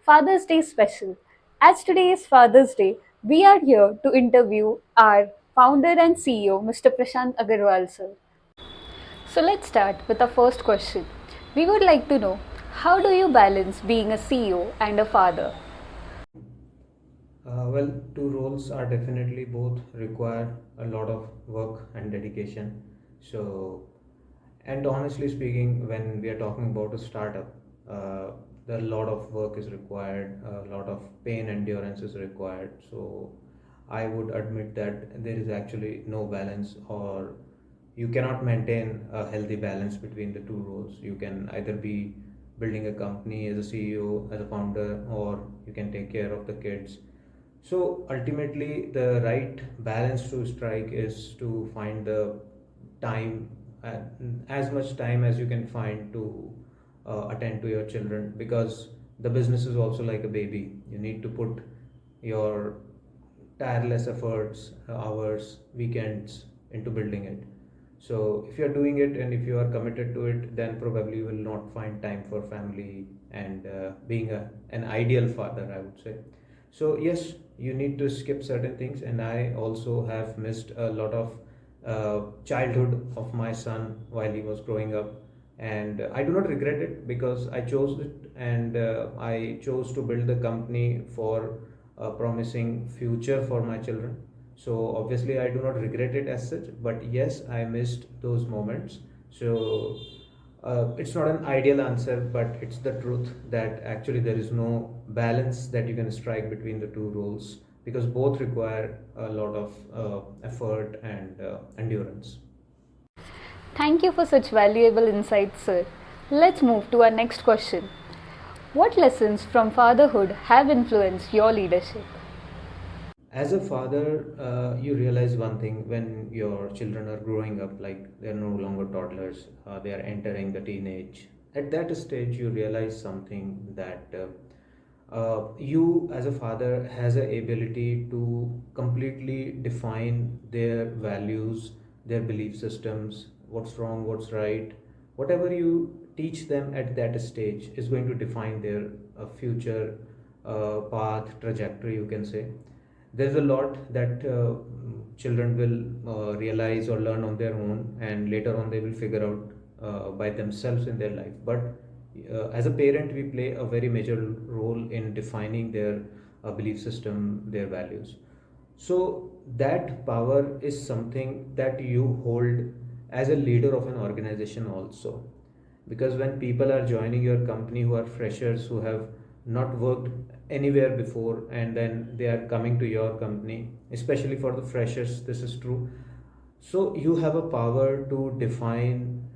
Father's Day special. As today is Father's Day, we are here to interview our founder and CEO, Mr. Prashant Agarwal, sir. So let's start with our first question. We would like to know, how do you balance being a CEO and a father? Two roles are definitely both require a lot of work and dedication. So, and honestly speaking, when we are talking about a startup, uh, a lot of work is required, a lot of pain endurance is required. So, I would admit that there is actually no balance, or you cannot maintain a healthy balance between the two roles. You can either be building a company as a CEO, as a founder, or you can take care of the kids. So ultimately, the right balance to strike is to find the time, uh, as much time as you can find to attend to your children, because the business is also like a baby. You need to put your tireless efforts, hours, weekends into building it. So if you're doing it and if you are committed to it, then probably you will not find time for family and being an ideal father, I would say. So yes, you need to skip certain things, and I also have missed a lot of childhood of my son while he was growing up, and I do not regret it because I chose it, and I chose to build the company for a promising future for my children. So obviously I do not regret it as such, but yes, I missed those moments. So it's not an ideal answer, but it's the truth that actually there is no balance that you can strike between the two roles, because both require a lot of effort and endurance. Thank you for such valuable insights, sir. Let's move to our next question. What lessons from fatherhood have influenced your leadership? As a father, you realize one thing when your children are growing up, like they're no longer toddlers, they are entering the teenage. At that stage, you realize something that you, as a father, has a ability to completely define their values, their belief systems, what's wrong, what's right. Whatever you teach them at that stage is going to define their future path, trajectory, you can say. There's a lot that children will realize or learn on their own, and later on they will figure out by themselves in their life. But as a parent, we play a very major role in defining their belief system, their values. So that power is something that you hold as a leader of an organization also, because when people are joining your company who are freshers, who have not worked anywhere before, and then they are coming to your company, especially for the freshers this is true. So you have a power to define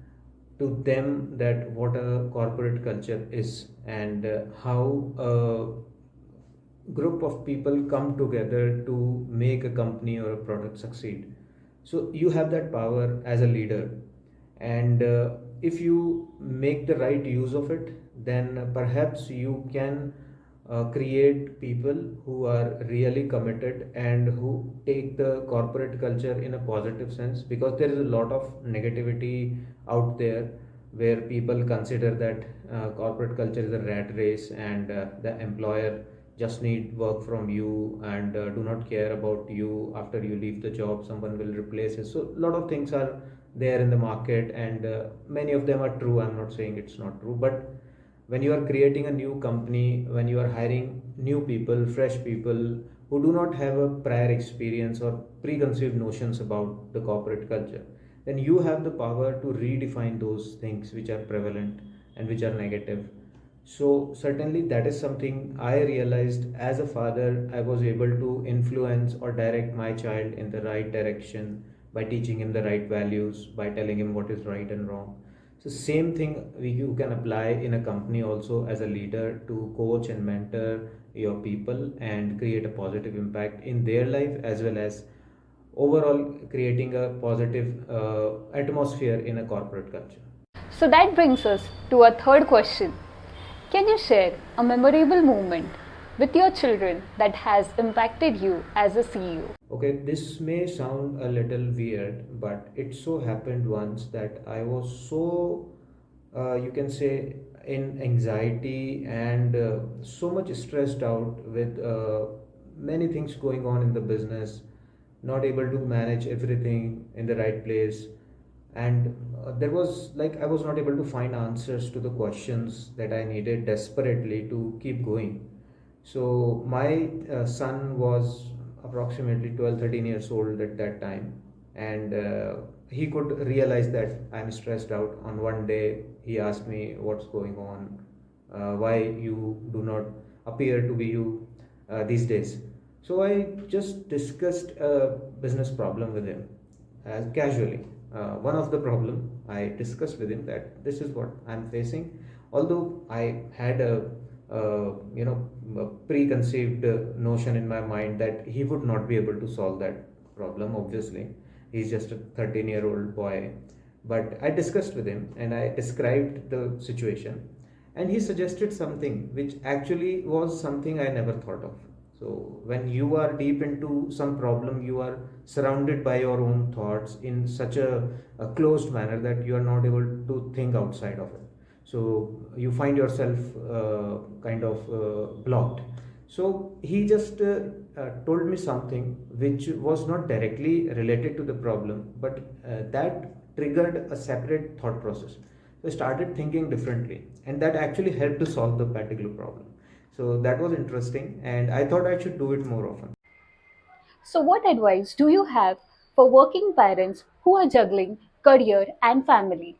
to them that what a corporate culture is, and how group of people come together to make a company or a product succeed. So you have that power as a leader, and if you make the right use of it, then perhaps you can create people who are really committed and who take the corporate culture in a positive sense, because there is a lot of negativity out there where people consider that corporate culture is a rat race, and the employer just need work from you and do not care about you. After you leave the job, someone will replace it. So a lot of things are there in the market, and many of them are true. I'm not saying it's not true, but when you are creating a new company, when you are hiring new people, fresh people who do not have a prior experience or preconceived notions about the corporate culture, then you have the power to redefine those things which are prevalent and which are negative. So certainly that is something I realized as a father. I was able to influence or direct my child in the right direction by teaching him the right values, by telling him what is right and wrong. So same thing you can apply in a company also as a leader, to coach and mentor your people and create a positive impact in their life, as well as overall creating a positive atmosphere in a corporate culture. So that brings us to our third question. Can you share a memorable moment with your children that has impacted you as a CEO? Okay, this may sound a little weird, but it so happened once that I was so, you can say, in anxiety and so much stressed out with many things going on in the business, not able to manage everything in the right place. And there was like I was not able to find answers to the questions that I needed desperately to keep going. So my son was approximately 12, 13 years old at that time, and he could realize that I'm stressed out. On one day, he asked me, "What's going on? Why you do not appear to be you these days?" So I just discussed a business problem with him as casually. One of the problem I discussed with him that this is what I'm facing. Although I had a preconceived notion in my mind that he would not be able to solve that problem. Obviously, he's just a 13-year-old boy. But I discussed with him and I described the situation, and he suggested something which actually was something I never thought of. So when you are deep into some problem, you are surrounded by your own thoughts in such a closed manner that you are not able to think outside of it. So you find yourself kind of blocked. So he just told me something which was not directly related to the problem, but that triggered a separate thought process. So I started thinking differently, and that actually helped to solve the particular problem. So that was interesting, and I thought I should do it more often. So, what advice do you have for working parents who are juggling career and family?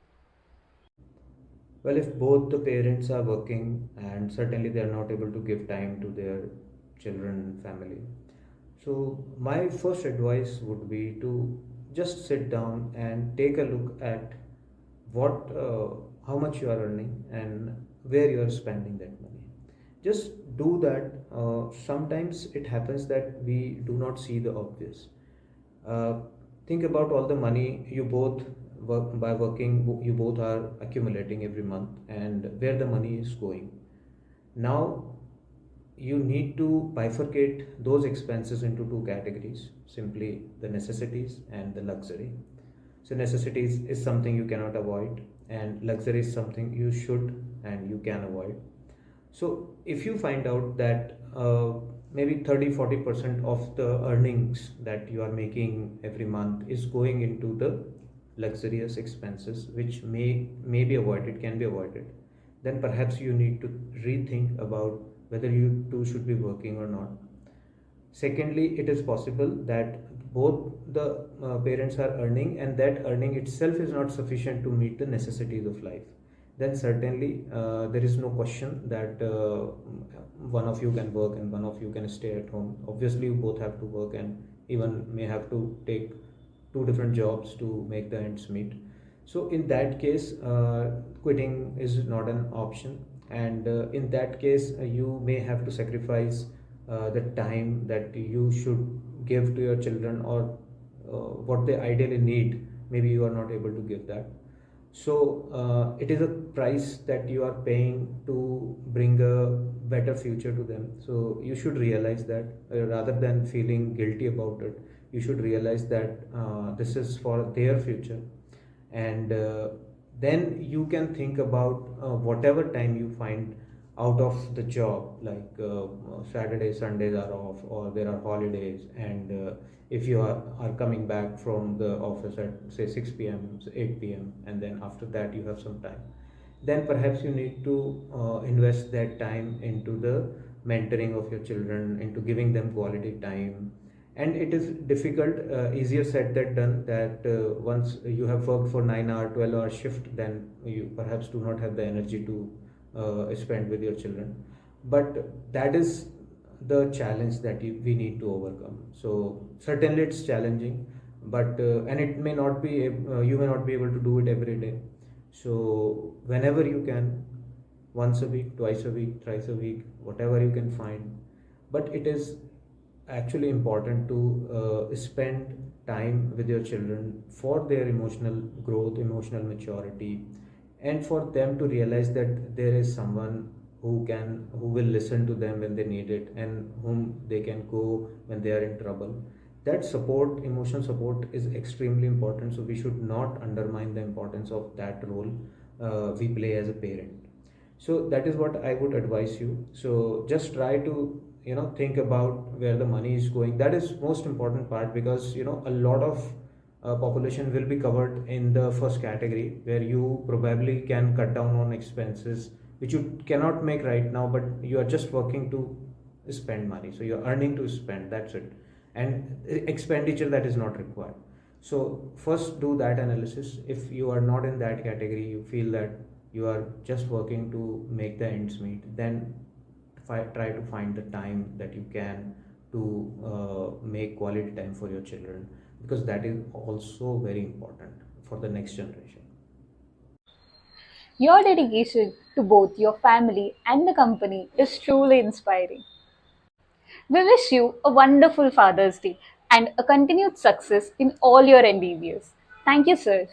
Well, if both the parents are working and certainly they are not able to give time to their children, family. So, my first advice would be to just sit down and take a look at how much you are earning and where you are spending that money. Just do that. Sometimes it happens that we do not see the obvious. Uh, think about all the money you both work by working, you both are accumulating every month and where the money is going. Now, you need to bifurcate those expenses into two categories, simply the necessities and the luxury. So, necessities is something you cannot avoid, and luxury is something you should and you can avoid. So if you find out that maybe 30-40% of the earnings that you are making every month is going into the luxurious expenses, which may be avoided, can be avoided, then perhaps you need to rethink about whether you two should be working or not. Secondly, it is possible that both the parents are earning and that earning itself is not sufficient to meet the necessities of life. Then certainly there is no question that one of you can work and one of you can stay at home. Obviously, you both have to work and even may have to take two different jobs to make the ends meet. So in that case, quitting is not an option, and in that case, you may have to sacrifice the time that you should give to your children or what they ideally need. Maybe you are not able to give that. So it is a price that you are paying to bring a better future to them. So you should realize that rather than feeling guilty about it, you should realize that this is for their future. And then you can think about whatever time you find out of the job, like Saturdays, Sundays are off, or there are holidays, and if you are coming back from the office at say 6 p.m., 8 p.m., and then after that you have some time, then perhaps you need to invest that time into the mentoring of your children, into giving them quality time. And it is difficult, easier said than done, that once you have worked for 9 hour 12-hour shift, then you perhaps do not have the energy to spend with your children. But that is the challenge that we need to overcome. So certainly it's challenging, but and it may not be you may not be able to do it every day. So whenever you can, once a week, twice a week, thrice a week, whatever you can find. But it is actually important to spend time with your children for their emotional growth, emotional maturity, and for them to realize that there is someone who will listen to them when they need it and whom they can go when they are in trouble. That support, emotional support, is extremely important. So we should not undermine the importance of that role we play as a parent. So that is what I would advise you. So just try to, think about where the money is going. That is most important part, because a lot of population will be covered in the first category, where you probably can cut down on expenses which you cannot make right now, but you are just working to spend money, so you're earning to spend, that's it. And expenditure that is not required. So first do that analysis. If you are not in that category, you feel that you are just working to make the ends meet, then try to find the time that you can to make quality time for your children, because that is also very important for the next generation. Your dedication to both your family and the company is truly inspiring. We wish you a wonderful Father's Day and a continued success in all your endeavors. Thank you, sir.